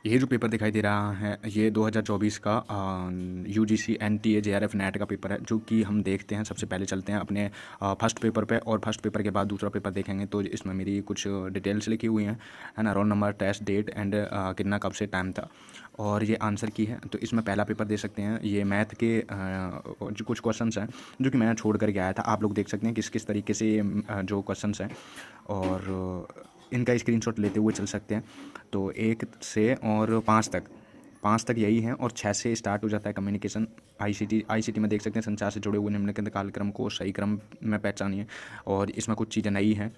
ये जो पेपर दिखाई दे रहा है ये 2024 का यूजीसी एनटीए जेआरएफ नेट का पेपर है, जो कि हम देखते हैं। सबसे पहले चलते हैं अपने फर्स्ट पेपर पे, और फर्स्ट पेपर के बाद दूसरा पेपर देखेंगे। तो इसमें मेरी कुछ डिटेल्स लिखी हुई हैं, है ना। Roll number, test date and कितना कब से टाइम था, और ये आंसर की है। तो इसमें पहला पेपर दे सकते हैं। ये मैथ के जो कुछ क्वेश्चंस हैं जो कि मैं छोड़ करके आया था, आप लोग देख सकते हैं किस किस तरीके से जो क्वेश्चंस हैं, और इनका स्क्रीनशॉट लेते हुए चल सकते हैं। तो 1 से और 5 तक यही है, और 6 से स्टार्ट हो जाता है कम्युनिकेशन। आईसीटी में देख सकते हैं संचार से जुड़े हुए निम्नलिखित कार्यक्रम को सही क्रम में पहचानिए, और इसमें कुछ चीज़ें नई हैं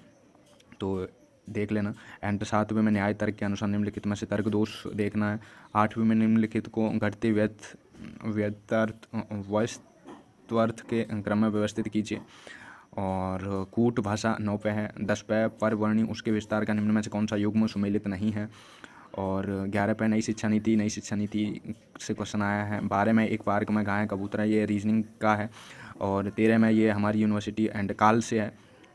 तो देख लेना। एंड 7वें में न्याय तर्क के अनुसार निम्नलिखित में से तर्क दोष देखना है। 8वीं में निम्नलिखित को घटते व्यर्थ वस्तुअर्थ के क्रम में व्यवस्थित कीजिए। और कूट भाषा 9 पे है। 10 पे परवर्णी उसके विस्तार का निम्न में से कौन सा युग्म सुमेलित नहीं है। और 11 पे नई शिक्षा नीति से क्वेश्चन आया है। 12 में एक पार्क में गाय कबूतर है, ये रीजनिंग का है। और 13 में ये हमारी यूनिवर्सिटी एंड काल से है,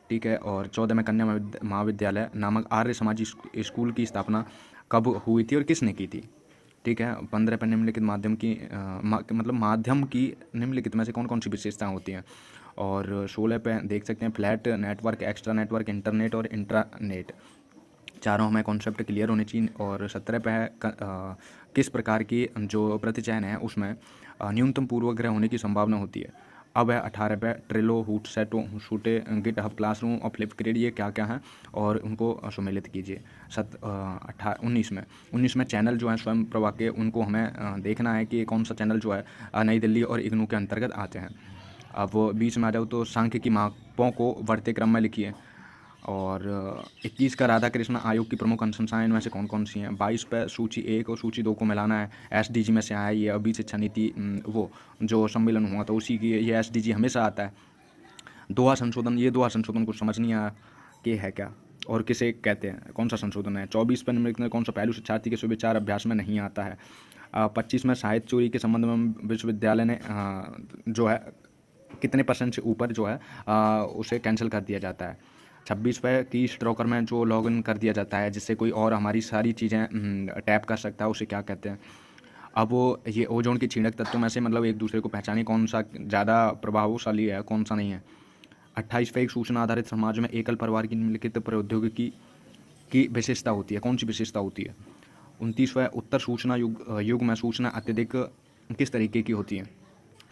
ठीक है। और 14 में कन्या महाविद्यालय नामक आर्य समाजी स्कूल की स्थापना कब हुई थी और किसने की थी, ठीक है। 15 पर निम्नलिखित माध्यम की मतलब माध्यम की निम्नलिखित में से कौन कौन सी विशेषताएं होती हैं। और 16 पे देख सकते हैं flat network, extra network, internet और इंट्रानेट, चारों हमें कॉन्सेप्ट क्लियर होने चाहिए। और 17 पे है किस प्रकार की जो प्रतिचयन है उसमें न्यूनतम पूर्वग्रह होने की संभावना होती है। अब है 18 पे Trello, hoot सेटो, शूटे, Git hub, classroom और फ्लिपग्रिड, ये क्या क्या हैं और उनको सम्मिलित कीजिए। 19 में चैनल जो है स्वयं प्रभा के, उनको हमें देखना है कि कौन सा चैनल जो है नई दिल्ली और इग्नू के अंतर्गत आते हैं। अब 20 में आ जाओ तो सांख्य की मापों को बढ़ते क्रम में लिखिए। और 21 का राधा कृष्ण आयोग की प्रमुख अनुशंसाएं इनमें से कौन कौन सी हैं। 22 पे सूची 1 और सूची 2 को मिलाना है। एसडीजी में से आया ये अभी शिक्षा नीति, वो जो सम्मेलन हुआ था उसी की, ये एसडीजी हमेशा आता है। दोहा संशोधन, ये दोहा संशोधन कुछ समझ नहीं आया कि है क्या और किसे कहते हैं, कौन सा संशोधन है। 24 पे निम्नलिखित में कौन सा पहलू शिक्षार्थी के सुविचार अभ्यास में नहीं आता है। 25 में साहित्य चोरी के संबंध में विश्वविद्यालय ने जो है कितने % से ऊपर जो है उसे कैंसिल कर दिया जाता है। 26 पे की स्ट्रोकर में जो लॉगिन कर दिया जाता है जिससे कोई और हमारी सारी चीज़ें टैप कर सकता है, उसे क्या कहते हैं। अब वो ये ओजोन की छींड़क तत्वों में से मतलब एक दूसरे को पहचानिए कौन सा ज़्यादा प्रभावशाली है कौन सा नहीं है। 28 पे एक सूचना आधारित समाज में एकल परिवार की निम्नलिखित प्रौद्योगिकी की विशेषता होती है, कौन सी विशेषता होती है। 29वां उत्तर सूचना युग में सूचना अत्यधिक किस तरीके की होती है,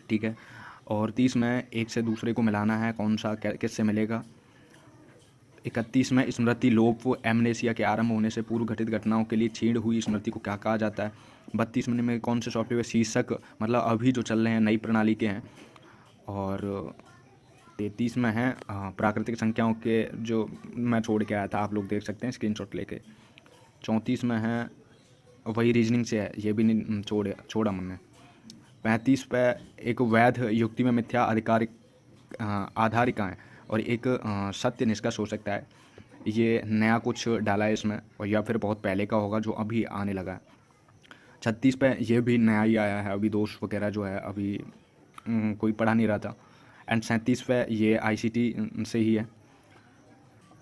ठीक है। और 30 में एक से दूसरे को मिलाना है, कौन सा किससे मिलेगा। 31 में स्मृति लोप, एमनेसिया के आरंभ होने से पूर्व घटित घटनाओं के लिए छीड़ हुई स्मृति को क्या कहा जाता है। 32 में कौन से सॉफ्टवेयर शीर्षक मतलब अभी जो चल रहे हैं नई प्रणाली के हैं। और 33 में है प्राकृतिक संख्याओं के, जो मैं छोड़ के आया था, आप लोग देख सकते हैं स्क्रीनशॉट लेके। 34 में है वही रीजनिंग से है, ये भी नहीं छोड़ा हमने। 35 पे एक वैध युक्ति में मिथ्या आधिकारिक आधारिकाएँ और एक सत्य निष्कर्ष हो सकता है। ये नया कुछ डाला है इसमें, और या फिर बहुत पहले का होगा जो अभी आने लगा है। 36 पे ये भी नया ही आया है, अभी दोष वगैरह जो है अभी कोई पढ़ा नहीं रहा था। एंड 37 पे ये आईसीटी से ही है।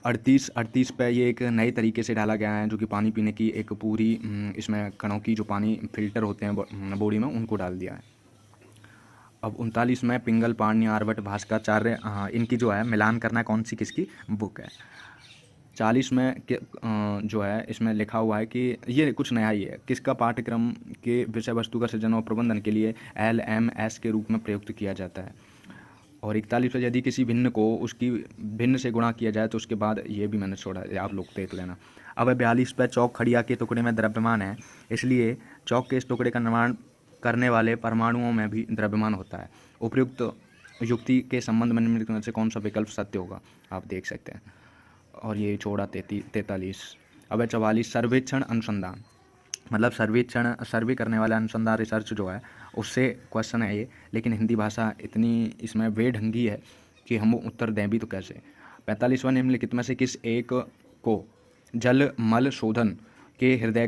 38 पे ये एक नए तरीके से डाला गया है जो कि पानी पीने की एक पूरी इसमें कणों की जो पानी फिल्टर होते हैं बॉडी में उनको डाल दिया है। अब 39 में पिंगल, पाणिनि, आर्यभट्ट, भास्कराचार्य, इनकी जो है मिलान करना है कौन सी किसकी बुक है। 40 में जो है इसमें लिखा हुआ है कि ये कुछ नया ही है, किसका पाठ्यक्रम के विषय वस्तु का सृजन और प्रबंधन के लिए LMS के रूप में प्रयुक्त किया जाता है। और 41 में यदि किसी भिन्न को उसकी भिन्न से गुणा किया जाए तो उसके बाद ये भी मैंने छोड़ा, आप लोग देख लेना। अब 42 पे चौक खड़िया के टुकड़े में द्रव्यमान है, इसलिए चौक के इस टुकड़े का निर्माण करने वाले परमाणुओं में भी द्रव्यमान होता है। उपयुक्त युक्ति के संबंध में निम्नलिखित में से कौन सा विकल्प सत्य होगा, आप देख सकते हैं। और ये छोड़ा 43। अब है 44 सर्वेक्षण अनुसंधान, मतलब सर्वे करने वाला अनुसंधान, रिसर्च जो है उससे क्वेश्चन है ये, लेकिन हिंदी भाषा इतनी इसमें बेढंगी है कि हम उत्तर दें भी तो कैसे। 45वां निम्नलिखित में से किस एक को जल मल शोधन के हृदय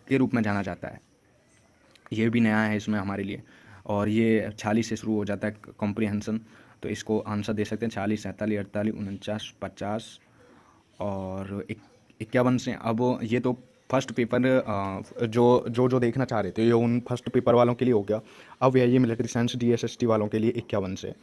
के रूप में जाना जाता है। ये भी नया है इसमें हमारे लिए, और ये 46 से शुरू हो जाता है कॉम्प्रिहेंशन, तो इसको आंसर दे सकते हैं 46, 47, 48, 49, 50 और 51 से। अब ये तो फर्स्ट पेपर जो देखना चाह रहे थे ये उन फर्स्ट पेपर वालों के लिए हो गया। अब यह ये मिलिट्री साइंस DSST वालों के लिए 51 से।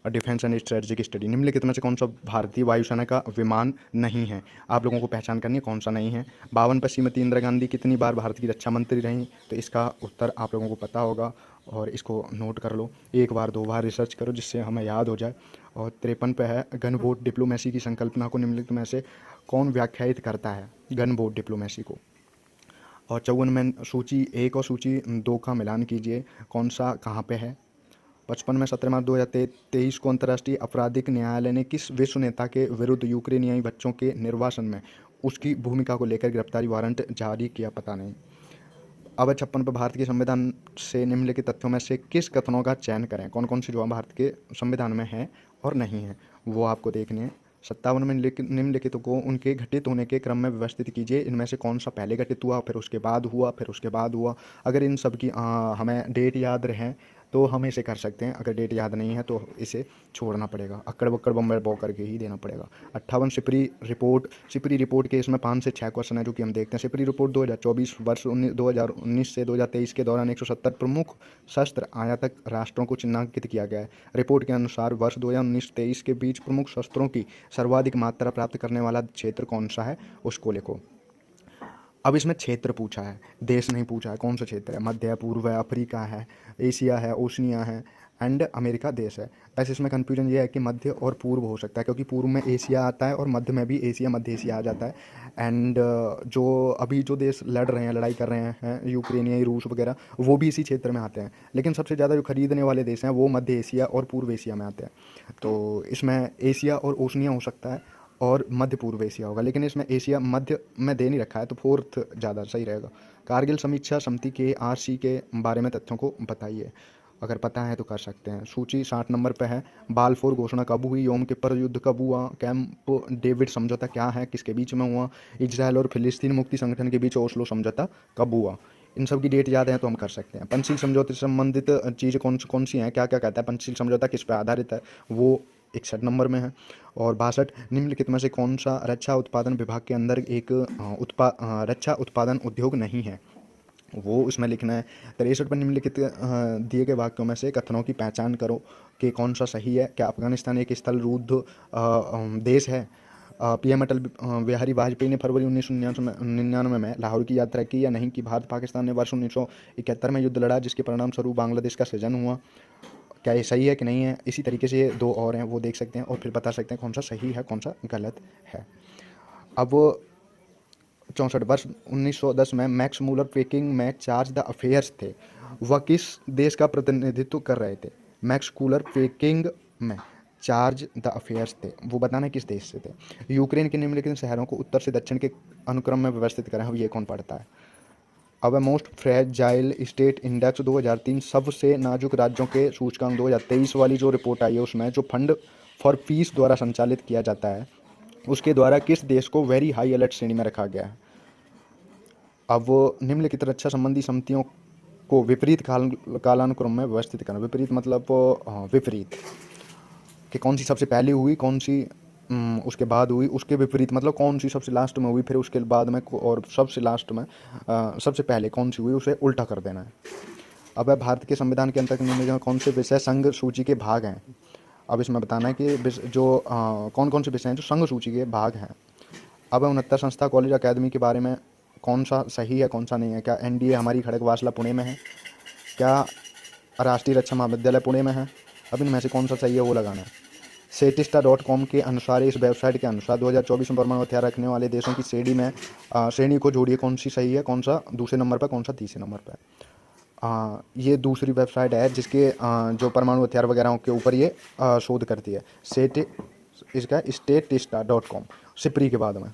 डिफेंस एंड स्ट्रेटजिक स्टडी, निम्नलिखित में से कौन सा भारतीय वायुसेना का विमान नहीं है? आप लोगों को पहचान करनी है कौन सा नहीं है। 52 पर श्रीमती इंदिरा गांधी कितनी बार भारत की रक्षा मंत्री रहीं? तो इसका उत्तर आप लोगों को पता होगा और इसको नोट कर लो, एक बार 2 बार रिसर्च करो जिससे हमें याद हो जाए। और 53 पे है गन बोट डिप्लोमेसी की संकल्पना को निम्नलिखित में से कौन व्याख्यायित करता है? गन बोट डिप्लोमेसी को। और 54 में सूची 1 और सूची 2 का मिलान कीजिए, कौन सा कहाँ पे है। 55 में 17 मार्च 2023 को अंतर्राष्ट्रीय आपराधिक न्यायालय ने किस विश्व नेता के विरुद्ध यूक्रेनियाई बच्चों के निर्वासन में उसकी भूमिका को लेकर गिरफ्तारी वारंट जारी किया? पता नहीं। अब 56 पर भारत के संविधान से निम्नलिखित तथ्यों में से किस कथनों का चयन करें? कौन कौन सी जो भारत के संविधान में है और नहीं है वो आपको देखनी है। 57 में निम्नलिखित को उनके घटित होने के क्रम में व्यवस्थित कीजिए, इनमें से कौन सा पहले घटित हुआ, फिर उसके बाद हुआ, फिर उसके बाद हुआ। अगर इन सब की हमें डेट याद रहे तो हम इसे कर सकते हैं, अगर डेट याद नहीं है तो इसे छोड़ना पड़ेगा, अक्कड़ बक्कड़ बम्बर बो करके ही देना पड़ेगा। 58 सिपरी रिपोर्ट के इसमें 5 से 6 क्वेश्चन है जो कि हम देखते हैं। सिपरी रिपोर्ट 2024 वर्ष 2019 से 2023 के दौरान 170 प्रमुख शस्त्र आयातक राष्ट्रों को चिन्हांकित किया गया है। रिपोर्ट के अनुसार वर्ष 2019-23 के बीच प्रमुख शस्त्रों की सर्वाधिक मात्रा प्राप्त करने वाला क्षेत्र कौन सा है उसको लिखो। अब इसमें क्षेत्र पूछा है, देश नहीं पूछा है कौन सा क्षेत्र है। मध्य है, पूर्व है, अफ्रीका है, एशिया है, ओशनिया है एंड अमेरिका देश है। बस इसमें कन्फ्यूजन ये है कि मध्य और पूर्व हो सकता है क्योंकि पूर्व में एशिया आता है और मध्य में भी एशिया मध्य एशिया आ जाता है। एंड जो अभी जो देश लड़ रहे हैं, लड़ाई कर रहे हैं, यूक्रेनियाई, रूस वगैरह, वो भी इसी क्षेत्र में आते हैं। लेकिन सबसे ज़्यादा जो खरीदने वाले देश हैं वो मध्य एशिया और पूर्व एशिया में आते हैं। तो इसमें एशिया और ओशनिया हो सकता है और मध्य पूर्व एशिया होगा, लेकिन इसमें एशिया मध्य में दे नहीं रखा है तो फोर्थ ज़्यादा सही रहेगा। कारगिल समीक्षा समिति के RC के बारे में तथ्यों को बताइए, अगर पता है तो कर सकते हैं। सूची 60 नंबर पे है। बाल्फोर घोषणा कब हुई? योम किप्पर युद्ध कब हुआ? कैंप डेविड समझौता क्या है, किसके बीच में हुआ? इजराइल और फिलिस्तीन मुक्ति संगठन के बीच ओस्लो समझौता कब हुआ? इन सब की डेट याद है तो हम कर सकते हैं। पंचशील समझौते से संबंधित चीज़ें कौन सी हैं, क्या क्या कहता है पंचशील समझौता, किस पर आधारित है, वो 61 नंबर में है। और 62 निम्नलिखित में से कौन सा रक्षा उत्पादन विभाग के अंदर एक रक्षा उत्पादन उद्योग नहीं है, वो उसमें लिखना है। 63 पर निम्नलिखित दिए गए वाक्यों में से कथनों की पहचान करो कि कौन सा सही है। क्या अफगानिस्तान एक स्थल युद्ध देश है? PM अटल बिहारी वाजपेयी ने फरवरी 1999 में लाहौर की यात्रा की या नहीं की? भारत पाकिस्तान ने वर्ष 1971 में युद्ध लड़ा जिसके परिणाम स्वरूप बांग्लादेश का सृजन हुआ। क्या ये सही है कि नहीं है? इसी तरीके से ये 2 और हैं वो देख सकते हैं और फिर बता सकते हैं कौन सा सही है कौन सा गलत है। अब 64 वर्ष 1910 में मैक्स मूलर पेकिंग में चार्ज द अफेयर्स थे, वह किस देश का प्रतिनिधित्व कर रहे थे? मैक्स कूलर पेकिंग में चार्ज द अफेयर्स थे, वो बताना किस देश से थे? यूक्रेन के निम्नलिखित शहरों को उत्तर से दक्षिण के अनुक्रम में व्यवस्थित करें, ये कौन पढ़ता है? अब मोस्ट फ्रेजाइल स्टेट इंडेक्स 2003 सबसे नाजुक राज्यों के सूचकांक 2023 वाली जो रिपोर्ट आई है उसमें जो फंड फॉर पीस द्वारा संचालित किया जाता है उसके द्वारा किस देश को वेरी हाई अलर्ट श्रेणी में रखा गया है? अब वो निम्नलिखित रक्षा संबंधी समितियों को विपरीत कालानुक्रम में व्यवस्थित करना। विपरीत मतलब विपरीत कि कौन सी सबसे पहले हुई, कौन सी उसके बाद हुई, उसके विपरीत मतलब कौन सी सबसे लास्ट में हुई, फिर उसके बाद में और सबसे लास्ट में सबसे पहले कौन सी हुई, उसे उल्टा कर देना है। अब भारत के संविधान के अंतर्गत निम्नलिखित में कौन से विषय संघ सूची के भाग हैं? अब इसमें बताना है कि जो कौन कौन से विषय हैं जो संघ सूची के भाग हैं। अब 69 संस्था कॉलेज अकादमी के बारे में कौन सा सही है कौन सा नहीं है? क्या NDA हमारी खड़गवासला पुणे में है? क्या राष्ट्रीय रक्षा महाविद्यालय पुणे में है? अब इनमें से कौन सा सही है वो लगाना है। Statista.com के अनुसार, इस वेबसाइट के अनुसार 2024 में परमाणु हथियार रखने वाले देशों की श्रेणी को जोड़िए, कौन सी सही है, कौन सा दूसरे नंबर पर, कौन सा तीसरे नंबर पर? ये दूसरी वेबसाइट है जिसके जो परमाणु हथियार वगैरह के ऊपर ये शोध करती है। इसका Statista.com सिपरी के बाद में।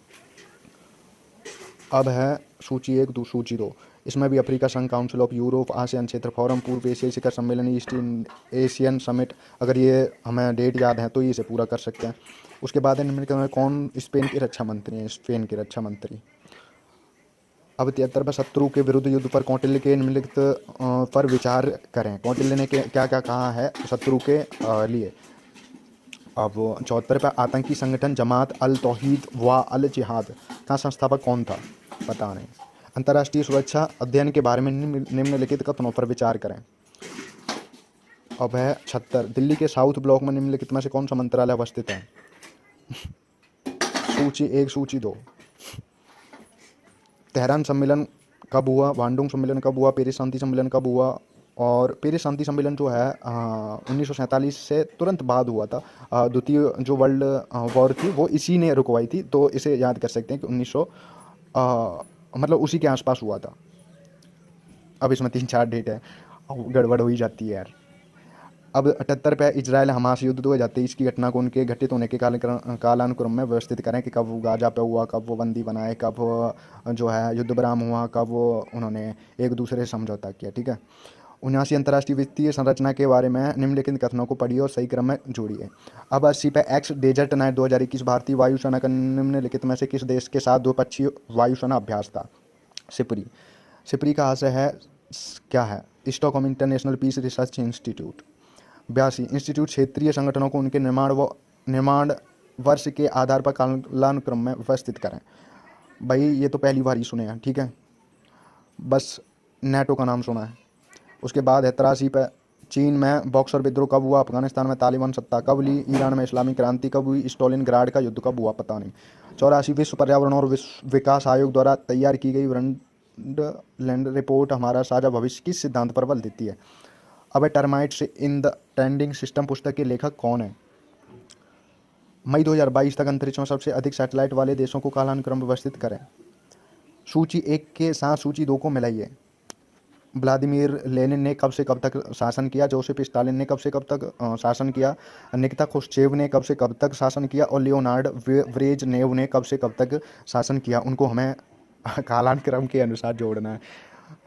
अब है सूची 1 सूची 2, इसमें भी अफ्रीका संघ, काउंसिल ऑफ यूरोप, आसियान क्षेत्र फोरम, पूर्व एशियाई शिखर सम्मेलन, ईस्ट एशियन समिट। अगर ये हमें डेट याद है तो ये इसे पूरा कर सकते हैं। उसके बाद है कौन स्पेन के रक्षा मंत्री हैं? स्पेन के रक्षा मंत्री। अब 73 में शत्रु के विरुद्ध युद्ध पर कौटिल्य के निम्नलिखित पर विचार करें। कौटिल्य ने क्या क्या कहा है शत्रु के लिए? अब 74 पर आतंकी संगठन जमात अल तौहीद व अल जिहाद का संस्थापक कौन था? पता नहीं। अंतर्राष्ट्रीय सुरक्षा अध्ययन के बारे में निम्नलिखित कथनों पर विचार करें। अब है 76, दिल्ली के साउथ ब्लॉक में निम्नलिखित में से कौन सा मंत्रालय अवस्थित है? सूची 1, सूची 2। तेहरान सम्मेलन कब हुआ, बांडुंग सम्मेलन कब हुआ, पेरिस शांति सम्मेलन कब हुआ? और पेरिस शांति सम्मेलन जो है 1947 से तुरंत बाद हुआ था। द्वितीय जो वर्ल्ड वॉर थी वो इसी ने रुकवाई थी, तो इसे याद कर सकते हैं कि 1900 मतलब उसी के आसपास हुआ था। अब इसमें 3-4 डेट है, गड़बड़ हो ही जाती है यार। अब 78 पे इजराइल हमास युद्ध 2023 की घटना को उनके घटित होने के कालानुक्रम में व्यवस्थित करें कि कब वो गाजा पे हुआ, कब वो बंदी बनाए, कब जो है युद्ध विराम हुआ, कब वो उन्होंने एक दूसरे से समझौता किया। ठीक है। 79 अंतर्राष्ट्रीय वित्तीय संरचना के बारे में निम्नलिखित कथनों को पढ़िए और सही क्रम में जोड़िए। अब 80 पे एक्स डेजर्ट नाइट 2021 भारतीय वायुसेना का निम्नलिखित में से किस देश के साथ द्विपक्षीय वायुसेना अभ्यास था? सिपरी। सिपरी का आशय है क्या है? Stockholm International Peace Research Institute. 82 institute क्षेत्रीय संगठनों को उनके निर्माण वर्ष के आधार पर कालानुक्रम में व्यवस्थित करें। भाई ये तो पहली बार ही सुने हैं, ठीक है, बस नेटो का नाम सुना है। उसके बाद है 83 पे चीन में बॉक्सर विद्रोह कब हुआ, अफगानिस्तान में तालिबान सत्ता कब ली, ईरान में इस्लामी क्रांति कब हुई, स्टालिनग्राड का युद्ध कब हुआ, पता नहीं। 84 विश्व पर्यावरण और विश्व विकास आयोग द्वारा तैयार की गई ब्रंडलैंड रिपोर्ट हमारा साझा भविष्य किस सिद्धांत पर बल देती है? अब termites in the trending system पुस्तक के लेखक कौन है? मई 2022 तक अंतरिक्ष में सबसे अधिक सैटेलाइट वाले देशों को कालानुक्रम व्यवस्थित करें। सूची 1 के साथ सूची 2 को मिलाइए। व्लादिमीर लेनिन ने कब से कब तक शासन किया, जोसेफ स्टालिन ने कब से कब तक शासन किया, निकिता खुश्चेव ने कब से कब तक शासन किया और लियोनार्ड ब्रेजनेव ने कब से कब तक शासन किया? उनको हमें कालानुक्रम के अनुसार जोड़ना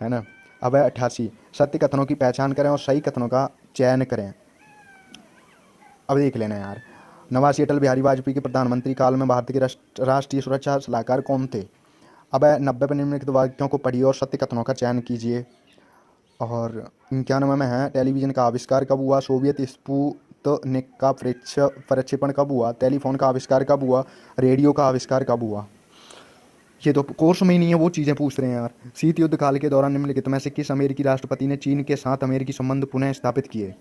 है ना। अब है 88 सत्य कथनों की पहचान करें और सही कथनों का चयन करें। अब देख लेना यार। 89 अटल बिहारी वाजपेयी के प्रधानमंत्री काल में भारत के राष्ट्रीय सुरक्षा सलाहकार कौन थे? अब 90 पर निम्नलिखित वाक्यों को पढ़िए और सत्य कथनों का चयन कीजिए। और 91 में है टेलीविज़न का आविष्कार कब हुआ, सोवियत स्पुतनिक का प्रक्षेपण कब हुआ, टेलीफोन का आविष्कार कब हुआ, रेडियो का आविष्कार कब हुआ? ये तो कोर्स में ही नहीं है, वो चीज़ें पूछ रहे हैं यार। शीत युद्ध काल के दौरान निम्नलिखित में से किस अमेरिकी राष्ट्रपति ने चीन के साथ अमेरिकी संबंध पुनः स्थापित किए?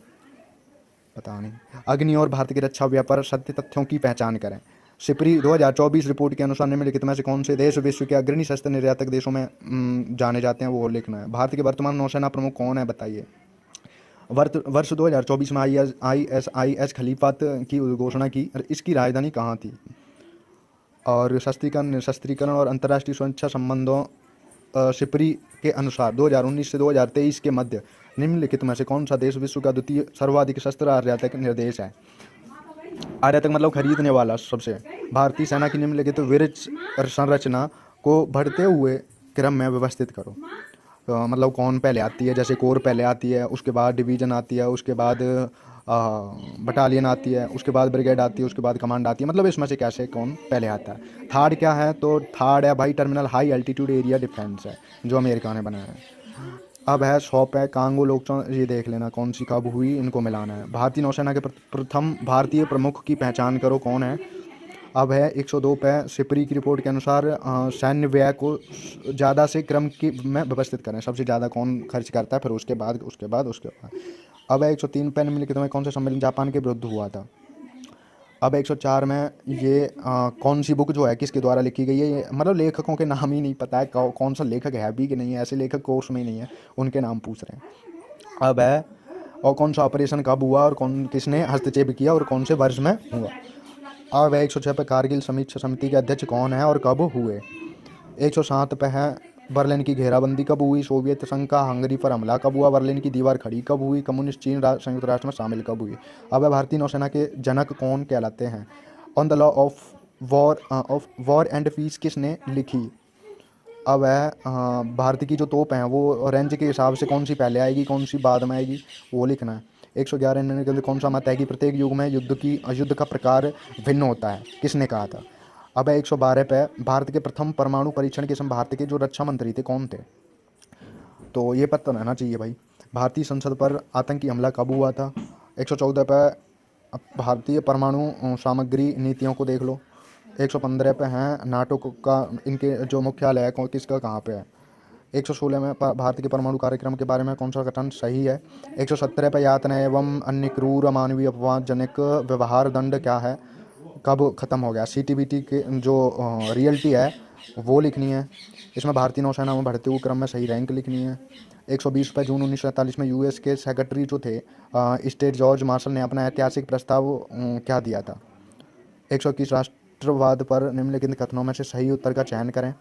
पता नहीं। अग्नि और भारत के रक्षा व्यापार सत्य तथ्यों की पहचान करें। सिपरी 2024 रिपोर्ट के अनुसार निम्नलिखित में से कौन से देश विश्व के अग्रणी शस्त्र निर्यातक देशों में जाने जाते हैं, वो लिखना है। भारत के वर्तमान नौसेना प्रमुख कौन है, बताइए। वर्ष 2024 में ISIS खलीफात की घोषणा की, इसकी राजधानी कहाँ थी? और शस्त्रीकरण और अंतर्राष्ट्रीय सुरक्षा संबंधों सिपरी के अनुसार 2019 से 2023 के मध्य निम्नलिखित में से कौन सा देश विश्व का द्वितीय सर्वाधिक शस्त्र आयातक निर्देश है? आयातक मतलब खरीदने वाला सबसे। भारतीय सेना की निम्नलिखित विरच संरचना को बढ़ते हुए क्रम में व्यवस्थित करो। तो मतलब कौन पहले आती है? जैसे कोर पहले आती है, उसके बाद डिवीज़न आती है, उसके बाद बटालियन आती है, उसके बाद ब्रिगेड आती है, उसके बाद कमांड आती है। मतलब इसमें से कैसे कौन पहले आता है? थर्ड क्या है? तो थर्ड है भाई terminal high altitude area defence है, जो अमेरिका ने बनाया है। अब है 100 पे कांगो लोकतंत्र, ये देख लेना कौन सी कब हुई, इनको मिलाना है। भारतीय नौसेना के प्रथम भारतीय प्रमुख की पहचान करो, कौन है? अब है 102 पे सिपरी की रिपोर्ट के अनुसार सैन्य व्यय को ज़्यादा से क्रम की में व्यवस्थित करें। सबसे ज़्यादा कौन खर्च करता है, फिर उसके बाद। अब है 103 पे निम्नलिखित में कौन सा सम्मेलन जापान के विरुद्ध हुआ था? अब 104 में ये कौन सी बुक जो है किसके द्वारा लिखी गई है? मतलब लेखकों के नाम ही नहीं पता है, कौन सा लेखक है भी कि नहीं है। ऐसे लेखक कोर्स में ही नहीं है, उनके नाम पूछ रहे हैं। अब है और कौन सा ऑपरेशन कब हुआ और किसने हस्तक्षेप किया और कौन से वर्ष में हुआ? अब 106 पे कारगिल समीक्षा समिति के अध्यक्ष कौन है और कब हुए? 107 पे है बर्लिन की घेराबंदी कब हुई, सोवियत संघ का हंगरी पर हमला कब हुआ, बर्लिन की दीवार खड़ी कब हुई, कम्युनिस्ट चीन संयुक्त राष्ट्र में शामिल कब हुई? अब भारतीय नौसेना के जनक कौन कहलाते हैं? On the Law of War and Peace किसने लिखी? अब है भारत की जो तोप हैं वो रेंज के हिसाब से कौन सी पहले आएगी, कौन सी बाद में आएगी, वो लिखना है। 111 के अंदर कौन सा मत है कि प्रत्येक युग में युद्ध का प्रकार भिन्न होता है, किसने कहा था? अब है 112 पे भारत के प्रथम परमाणु परीक्षण के समय भारत के जो रक्षा मंत्री थे कौन थे? तो ये पता रहना चाहिए भाई। भारतीय संसद पर आतंकी हमला कब हुआ था? 114 पे भारतीय परमाणु सामग्री नीतियों को देख लो। 115 पे हैं नाटो का इनके जो मुख्यालय है किसका कहाँ पे है? 116 में भारत के परमाणु कार्यक्रम के बारे में कौन सा कथन सही है? 117 पर यातना एवं अन्य क्रूर अमानवीय अपमानजनक व्यवहार दंड क्या है, कब ख़त्म हो गया? CTBT के जो रियलिटी है वो लिखनी है। इसमें भारतीय नौसेना में भर्ती हुए क्रम में सही रैंक लिखनी है। 120 पर जून 1947 में US के सेक्रेटरी जो थे स्टेट जॉर्ज मार्शल ने अपना ऐतिहासिक प्रस्ताव क्या दिया था? 121 राष्ट्रवाद पर निम्नलिखित कथनों में से सही उत्तर का चयन करें।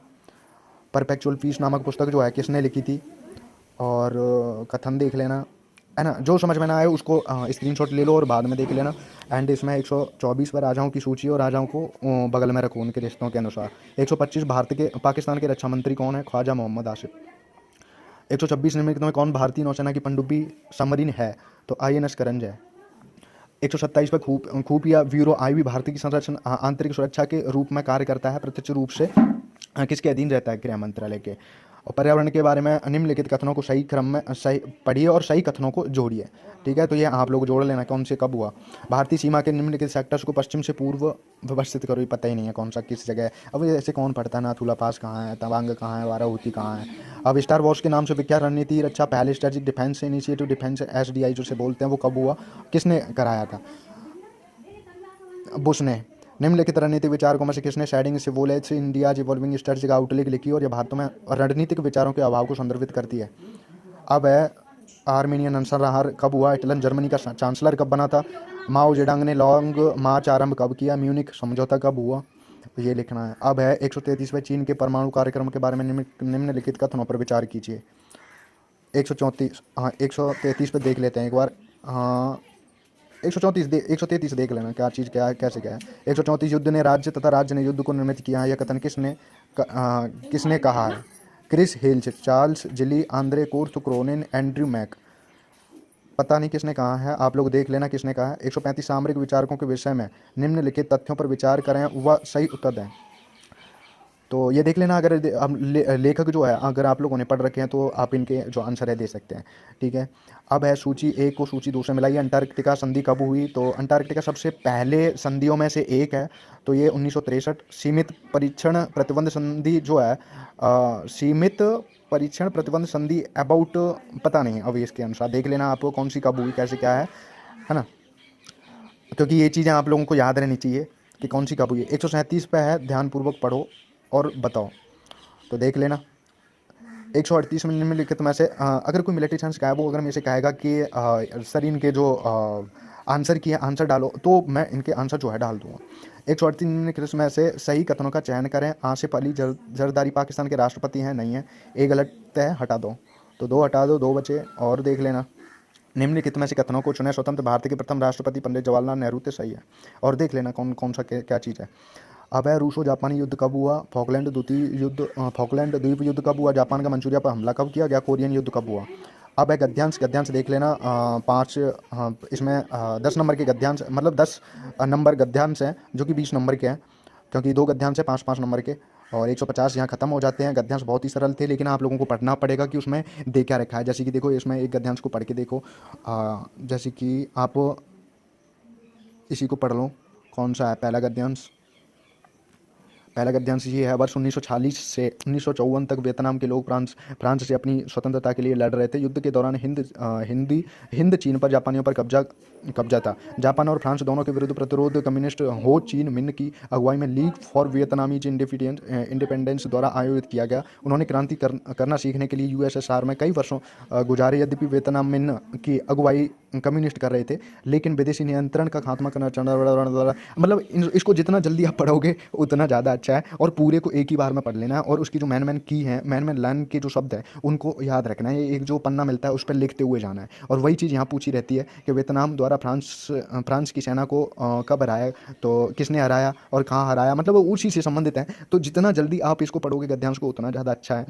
परपेचुअल पीस नामक पुस्तक जो है किसने लिखी थी? और कथन देख लेना है ना, जो समझ में ना आए उसको स्क्रीनशॉट ले लो और बाद में देख लेना। एंड इसमें 124 पर राजाओं की सूची और राजाओं को बगल में रखो उनके रिश्तों के अनुसार। 125 पाकिस्तान के रक्षा मंत्री कौन है? ख्वाजा मोहम्मद आसिफ। 126 निम्नलिखित में कौन भारतीय नौसेना की पनडुब्बी सबमरीन है? तो INS करंज है। 127 पर खुफिया ब्यूरो IB भारत की संरक्षण आंतरिक सुरक्षा के रूप में कार्य करता है, प्रत्यक्ष रूप से किसके अधीन रहता है? गृह मंत्रालय के। और पर्यावरण के बारे में निम्नलिखित कथनों को सही क्रम में सही पढ़िए और सही कथनों को जोड़िए। ठीक है, तो ये आप लोग जोड़ लेना कौन से कब हुआ। भारतीय सीमा के निम्नलिखित सेक्टर्स को पश्चिम से पूर्व व्यवस्थित करो, ये पता ही नहीं है कौन सा किस जगह है। अब ऐसे कौन पढ़ता है? नाथुला पास कहाँ है, तवांग कहाँ है, बारावती कहाँ है। अब स्टार वॉर्स के नाम से विख्यात रणनीति रक्षा पहले strategic defence initiative defence SDI जो से बोलते हैं वो कब हुआ, किसने कराया था? बुश ने। निम्नलिखित रणनीतिक विचारकों में से किसने shedding shibboleths India's evolving strategic outlook लिखी और यह भारत में रणनीतिक विचारों के अभाव को संदर्भित करती है? अब है आर्मेनियन नरसंहार कब हुआ? हिटलर जर्मनी का चांसलर कब बना था? माओ जेडंग ने लॉन्ग मार्च आरंभ कब किया? म्यूनिख समझौता कब हुआ? तो ये लिखना है। अब है 133वें चीन के परमाणु कार्यक्रम के बारे में निम्नलिखित कथनों पर विचार कीजिए। 134 हाँ 133 पे देख लेते हैं एक बार। हाँ 133 देख लेना क्या चीज़ क्या है कैसे क्या है। 134 युद्ध ने राज्य तथा राज्य ने युद्ध को निर्मित किया है, यह कथन किसने कहा है? Chris Helch, Charles Gilly, Andre Kurth, Cronin, Andrew Mack. पता नहीं किसने कहा है, आप लोग देख लेना किसने कहा है। 135 सामरिक विचारकों के विषय में निम्नलिखित तथ्यों पर विचार करें वह सही उत्तर दें। तो ये देख लेना, अगर लेखक जो है अगर आप लोगों ने पढ़ रखे हैं तो आप इनके जो आंसर है दे सकते हैं। ठीक है, अब है सूची 1 को सूची 2 से मिलाइए। अंटार्कटिका संधि कब हुई? तो अंटार्कटिका सबसे पहले संधियों में से एक है, तो ये 1963। सीमित परीक्षण प्रतिबंध संधि जो है सीमित परीक्षण प्रतिबंध संधि अबाउट पता नहीं, अब इसके अनुसार देख लेना आपको कौन सी कब हुई कैसे क्या है ना, क्योंकि ये चीज़ें आप लोगों को याद रहनी चाहिए कि कौन सी कब हुई है। 137 पे है, ध्यानपूर्वक पढ़ो और बताओ, तो देख लेना। 138 में निम्नलिखित में से अगर कोई मिलिट्री साइंस का है वो अगर मेरे से कहेगा कि सर इनके जो आंसर किए आंसर डालो, तो मैं इनके आंसर जो है डाल दूंगा। 138 निम्नलिखित में से सही कथनों का चयन करें। आसिफ अली जरदारी पाकिस्तान के राष्ट्रपति हैं? नहीं है। एक गलत है, हटा दो, तो 2 हटा दो, 2 बचे। और देख लेना निम्नलिखित में से कथनों को चुने। स्वतंत्र भारत के प्रथम राष्ट्रपति पंडित जवाहरलाल नेहरू थे, सही है। और देख लेना कौन कौन सा क्या चीज़ है। अब है रूसो जापानी युद्ध कब हुआ? फॉकलैंड द्वीप युद्ध कब हुआ? जापान का मंचूरिया पर हमला कब किया गया? कोरियन युद्ध कब हुआ? अब है गद्यांश देख लेना। 5 इसमें 10 नंबर के गद्यांश, मतलब 10 नंबर गद्यांश हैं जो कि 20 नंबर के हैं, क्योंकि 2 गद्यांश हैं 5-5 नंबर के, और 150 यहाँ खत्म हो जाते हैं। गद्यांश बहुत ही सरल थे, लेकिन आप लोगों को पढ़ना पड़ेगा कि उसमें दे क्या रखा है। जैसे कि देखो इसमें एक गद्यांश को पढ़ के देखो, जैसे कि आप इसी को पढ़ लो, कौन सा है पहला गद्यांश? पहला गद्यांश ये है, वर्ष 1946 से 1954 तक वियतनाम के लोग फ्रांस से अपनी स्वतंत्रता के लिए लड़ रहे थे। युद्ध के दौरान हिंद चीन पर जापानियों पर कब्जा था। जापान और फ्रांस दोनों के विरुद्ध प्रतिरोध कम्युनिस्ट हो चिन मिन की अगुवाई में लीग फॉर वियतनामीज इंडिपेंडेंस द्वारा आयोजित किया गया। उन्होंने क्रांति करना सीखने के लिए USSR में कई वर्षों गुजारे। यद्यपि वियतनाम मिन की अगुवाई कम्युनिस्ट कर रहे थे, लेकिन विदेशी नियंत्रण का खात्मा करना मतलब इसको जितना जल्दी आप पढ़ोगे उतना ज़्यादा अच्छा है। और पूरे को एक ही बार में पढ़ लेना है, और उसकी जो मैन की है, मैन लाइन के जो शब्द हैं उनको याद रखना है। एक जो पन्ना मिलता है उस पर लिखते हुए जाना है। और वही चीज़ यहाँ पूछी रहती है कि वियतनाम द्वारा फ्रांस की सेना को कब हराया, तो किसने हराया और कहाँ हराया, मतलब वो उसी से संबंधित है। तो जितना जल्दी आप इसको पढ़ोगे गद्यांश को उतना ज़्यादा अच्छा है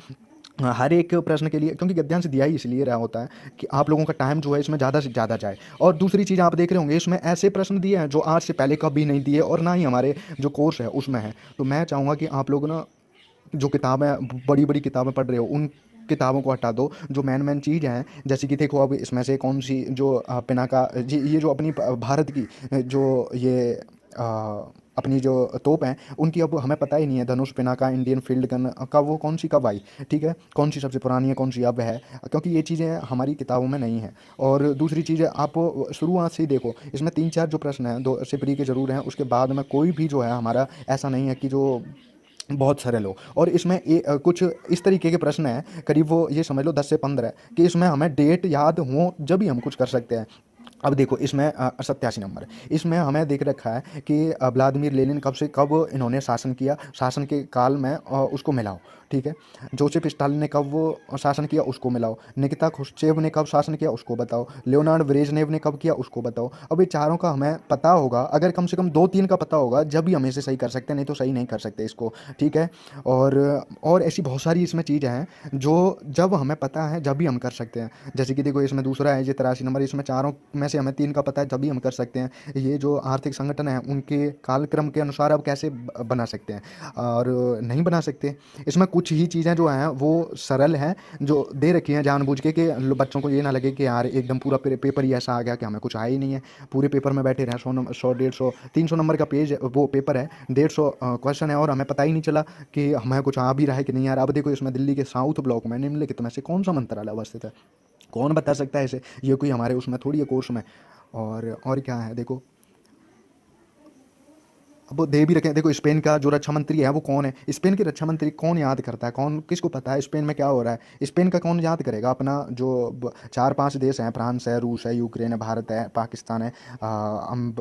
हर एक प्रश्न के लिए, क्योंकि गद्यांश दिया ही इसलिए रहा होता है कि आप लोगों का टाइम जो है इसमें ज़्यादा से ज़्यादा जाए। और दूसरी चीज़ आप देख रहे होंगे इसमें ऐसे प्रश्न दिए हैं जो आज से पहले कभी नहीं दिए और ना ही हमारे जो कोर्स है उसमें है। तो मैं चाहूँगा कि आप लोग ना जो किताबें बड़ी बड़ी किताबें पढ़ रहे हो उन किताबों को हटा दो। जो मेन चीज़ हैं, जैसे कि देखो अब इसमें से कौन सी जो पिनाका ये जो अपनी भारत की जो ये अपनी जो तोप हैं उनकी अब हमें पता ही नहीं है। धनुष पिनाका इंडियन फील्ड गन का वो कौन सी कब आई, ठीक है, कौन सी सबसे पुरानी है, कौन सी अब है, क्योंकि ये चीज़ें हमारी किताबों में नहीं है। और दूसरी चीज़ आप शुरुआत से ही देखो, इसमें 3-4 जो प्रश्न हैं, 2 सिपरी के ज़रूर हैं, उसके बाद में कोई भी जो है हमारा ऐसा नहीं है कि जो बहुत सरल हो। और इसमें कुछ इस तरीके के प्रश्न हैं, करीब वो ये समझ लो 10 से 15, कि इसमें हमें डेट याद हो जब भी हम कुछ कर सकते हैं। अब देखो इसमें 87 नंबर, इसमें हमें देख रखा है कि व्लादिमीर लेनिन कब से कब इन्होंने शासन किया, शासन के काल में उसको मिलाओ, ठीक है। जोसेफ स्टालिन ने कब वो शासन किया उसको मिलाओ, निकिता खुश्चेव ने कब शासन किया उसको बताओ, लियोनार्ड ब्रेजनेव ने कब किया उसको बताओ। अब ये चारों का हमें पता होगा, अगर कम से कम 2-3 का पता होगा जब भी हम इसे सही कर सकते हैं, नहीं तो सही नहीं कर सकते इसको, ठीक है। और ऐसी बहुत सारी इसमें चीज़ें हैं जो जब हमें पता है जब भी हम कर सकते हैं। जैसे कि देखो इसमें दूसरा है ये 83 नंबर, इसमें चारों में से हमें 3 का पता है तभी हम कर सकते हैं। ये जो आर्थिक संगठन है उनके कालक्रम के अनुसार अब कैसे बना सकते हैं और नहीं बना सकते। इसमें कुछ ही चीज़ें जो हैं वो सरल हैं, जो दे रखी हैं जानबूझ के कि बच्चों को ये ना लगे कि यार एकदम पूरा पेपर ही ऐसा आ गया कि हमें कुछ आया ही नहीं है। पूरे पेपर में बैठे रहे 100 नंबर, 100, 150, 300 नंबर का पेज वो पेपर है, 150 क्वेश्चन है और हमें पता ही नहीं चला कि हमें कुछ आ भी रहा है कि नहीं आ रहा। अब देखो इसमें दिल्ली के साउथ ब्लॉक में निम्नलिखित में से कौन सा मंत्रालय अवस्थित है, कौन बता सकता है इसे, ये कोई हमारे उसमें थोड़ी है कोर्स में। और क्या है देखो, अब वो दे भी रखे हैं। देखो स्पेन का जो रक्षा मंत्री है वो कौन है, स्पेन के रक्षा मंत्री कौन याद करता है, कौन किसको पता है स्पेन में क्या हो रहा है, स्पेन का कौन याद करेगा। अपना जो 4-5 देश हैं, फ्रांस है, रूस है, यूक्रेन है, भारत है, पाकिस्तान है,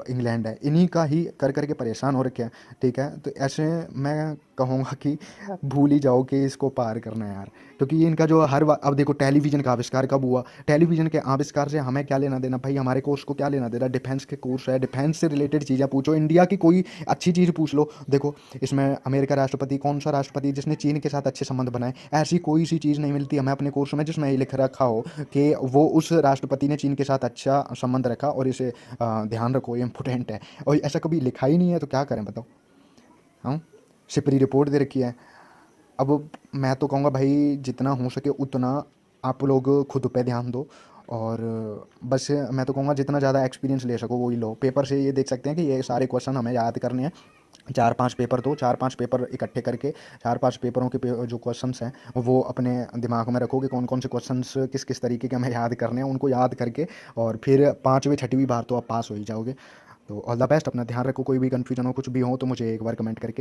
इंग्लैंड है, इन्हीं का ही कर करके परेशान हो रखे हैं, ठीक है। तो ऐसे मैं कहूँगा कि भूल ही जाओ कि इसको पार करना है यार, क्योंकि ये इनका जो अब देखो टेलीविज़न का आविष्कार कब हुआ, टेलीविज़न के आविष्कार से हमें क्या लेना देना भाई, हमारे कोर्स को क्या लेना देना। डिफेंस के कोर्स है, डिफेंस से रिलेटेड चीज़ें पूछो, इंडिया की कोई अच्छी चीज़ पूछ लो। देखो इसमें अमेरिका राष्ट्रपति कौन सा राष्ट्रपति जिसने चीन के साथ अच्छे संबंध बनाए, ऐसी कोई सी चीज़ नहीं मिलती हमें अपने कोर्स में जिसमें ये लिख रखा हो कि वो उस राष्ट्रपति ने चीन के साथ अच्छा संबंध रखा और इसे ध्यान रखो ये इम्पोर्टेंट है। और ऐसा कभी लिखा ही नहीं है तो क्या करें बताओ। हाँ, सिपरी रिपोर्ट दे रखी है। अब मैं तो कहूँगा भाई जितना हो सके उतना आप लोग खुद पे ध्यान दो, और बस मैं तो कहूँगा जितना ज़्यादा एक्सपीरियंस ले सको वही लो। पेपर से ये देख सकते हैं कि ये सारे क्वेश्चन हमें याद करने हैं। 4-5 पेपर दो, 4-5 पेपर इकट्ठे करके 4-5 पेपरों के जो क्वेश्चंस हैं वो अपने दिमाग में रखोगे, कौन कौन से क्वेश्चंस किस किस तरीके के हमें याद करने हैं, उनको याद करके और फिर 5वीं 6वीं बार तो आप पास हो ही जाओगे। तो ऑल द बेस्ट, अपना ध्यान रखो, कोई भी कन्फ्यूजन हो कुछ भी हो तो मुझे एक बार कमेंट करके